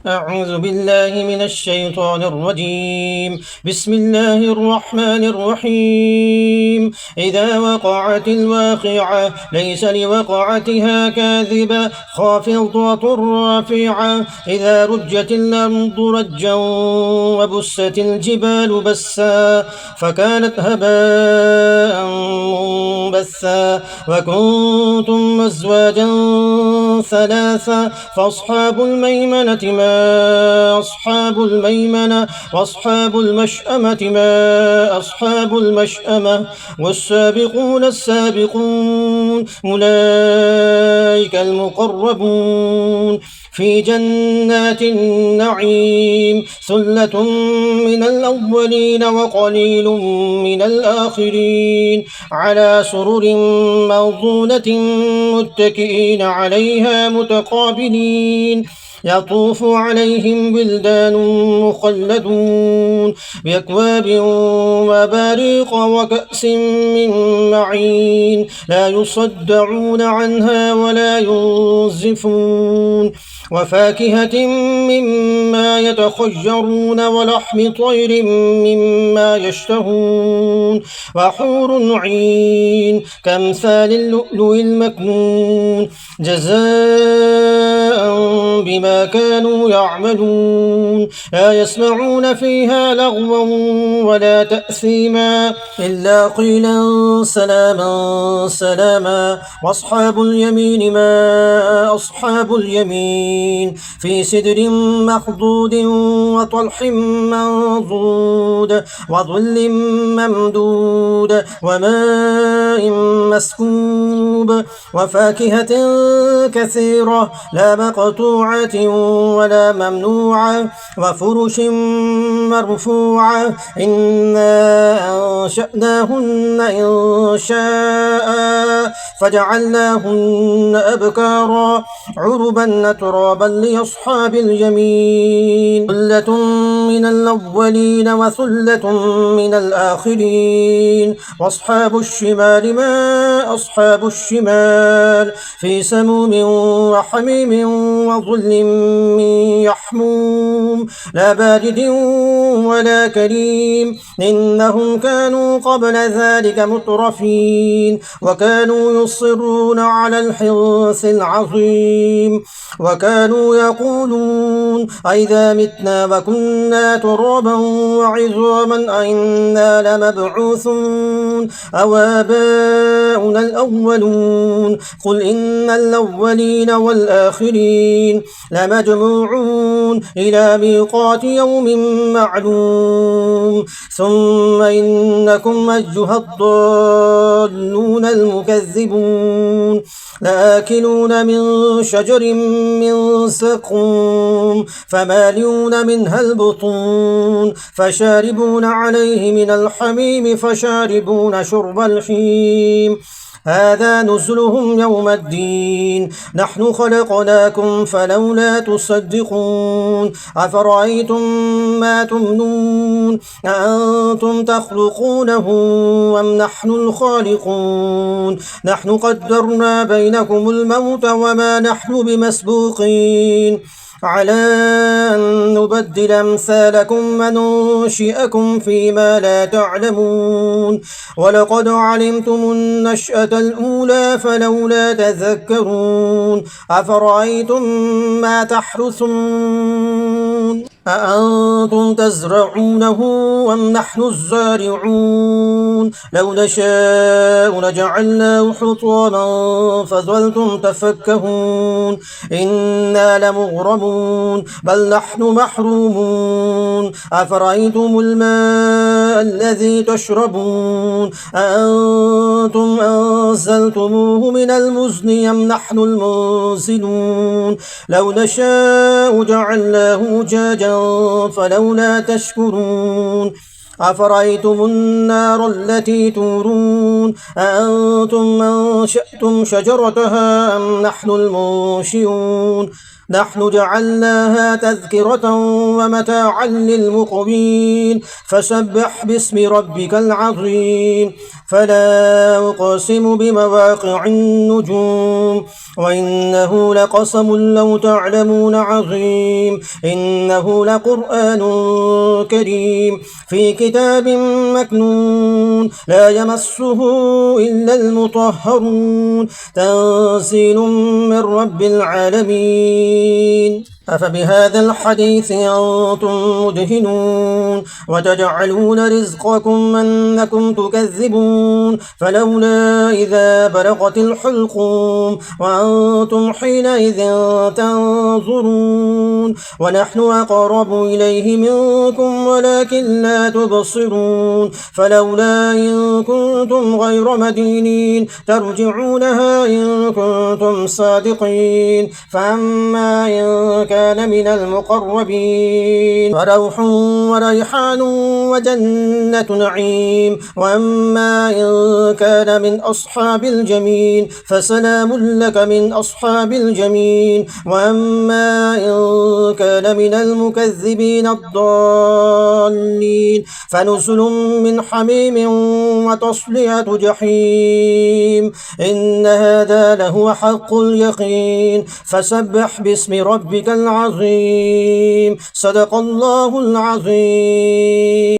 أعوذ بالله من الشيطان الرجيم. بسم الله الرحمن الرحيم. إذا وقعت الواقعة ليس لوقعتها كاذبة خافضة رافعة. إذا رجت الأرض رجا وبست الجبال بسا فكانت هباء منبثا وكنتم أزواجا ثلاثا فأصحاب الميمنة ما أصحاب الميمنة وأصحاب المشأمة ما أصحاب المشأمة والسابقون السابقون أولئك المقربون في جنات النعيم ثلة من الأولين وقليل من الآخرين على سرر موضونة متكئين عليها متقابلين يطوف عليهم بلدان مخلدون بأكواب وباريق وكأس من معين لا يصدعون عنها ولا ينزفون وفاكهة مما يتخيرون ولحم طير مما يشتهون وحور عين كأمثال اللؤلؤ المكنون جزاء بما كانوا يعملون لا يسمعون فيها لغوا ولا تأثيما إلا قيلا سلاما سلاما وأصحاب اليمين ما أصحاب اليمين في سدر مخضود وطلح منضود وظل ممدود وماء مسكوب وفاكهة كثيرة لا مقطوعة ولا ممنوعة وفرش مرفوعة إنا أنشأناهن إن شاء فجعلناهن أبكارا عربا ترابا لأصحاب اليمين ثلة من الأولين وثلة من الآخرين وأصحاب الشمال ما أصحاب الشمال في سموم وحميم وظل من يحموم لا بارد ولا كريم إنهم كانوا قبل ذلك مترفين وكانوا يصرون على الحنث العظيم وكانوا يقولون أئذا متنا وكنا ترابا وعظاما أئنا لمبعوثون أو آباؤنا الأولون قل إن الأولين والآخرين لمجموعون إلى ميقات يوم معلوم ثم إنكم أيها الضالون المكذبون لآكلون من شجر من زقوم فمالئون منها البطون فشاربون عليه من الحميم فشاربون شرب الحميم هذا نزلهم يوم الدين نحن خلقناكم فلولا تصدقون أفرأيتم ما تمنون أأنتم تخلقونه أم نحن الخالقون نحن قدرنا بينكم الموت وما نحن بمسبوقين على أن نبدل أمثالكم وننشئكم فيما لا تعلمون ولقد علمتم النشأة الأولى فلولا تذكرون أفرأيتم ما تحرثون أأنتم تزرعونه أم نحن الزارعون لو نشاء لجعلناه حطاما فظلتم تفكهون إنا لمغرمون بل نحن محرومون أفرأيتم الماء الذي تشربون أأنتم أنزلتموه من المزن أم نحن المنزلون لو نشاء جعلناه أجاجا فلولا تشكرون أفرأيتم النار التي تورون أأنتم أنشأتم شجرتها أم نحن المنشئون نحن جعلناها تذكرة ومتاعا للمقوين فسبح باسم ربك العظيم فلا أقسم بمواقع النجوم وإنه لقسم لو تعلمون عظيم إنه لقرآن كريم في كتاب مكنون لا يمسه إلا المطهرون تنزيل من رب العالمين أفبهذا الحديث أنتم مدهنون وتجعلون رزقكم أنكم تكذبون فلولا إذا بلغت الحلقوم وأنتم حينئذ تنظرون ونحن أقرب إليه منكم ولكن لا تبصرون فلولا إن كنتم غير مدينين ترجعونها إن كنتم صادقين فأما إن كان من المقربين فروح وريحان وجنة نعيم وأما إن كان من أصحاب الجميل فسلام لك من أصحاب الجميل وأما إن كان من المكذبين الضالين فنزل من حميم وتصلية جحيم إن هذا لهو حق اليقين فسبح باسم ربك العظيم صدق الله العظيم.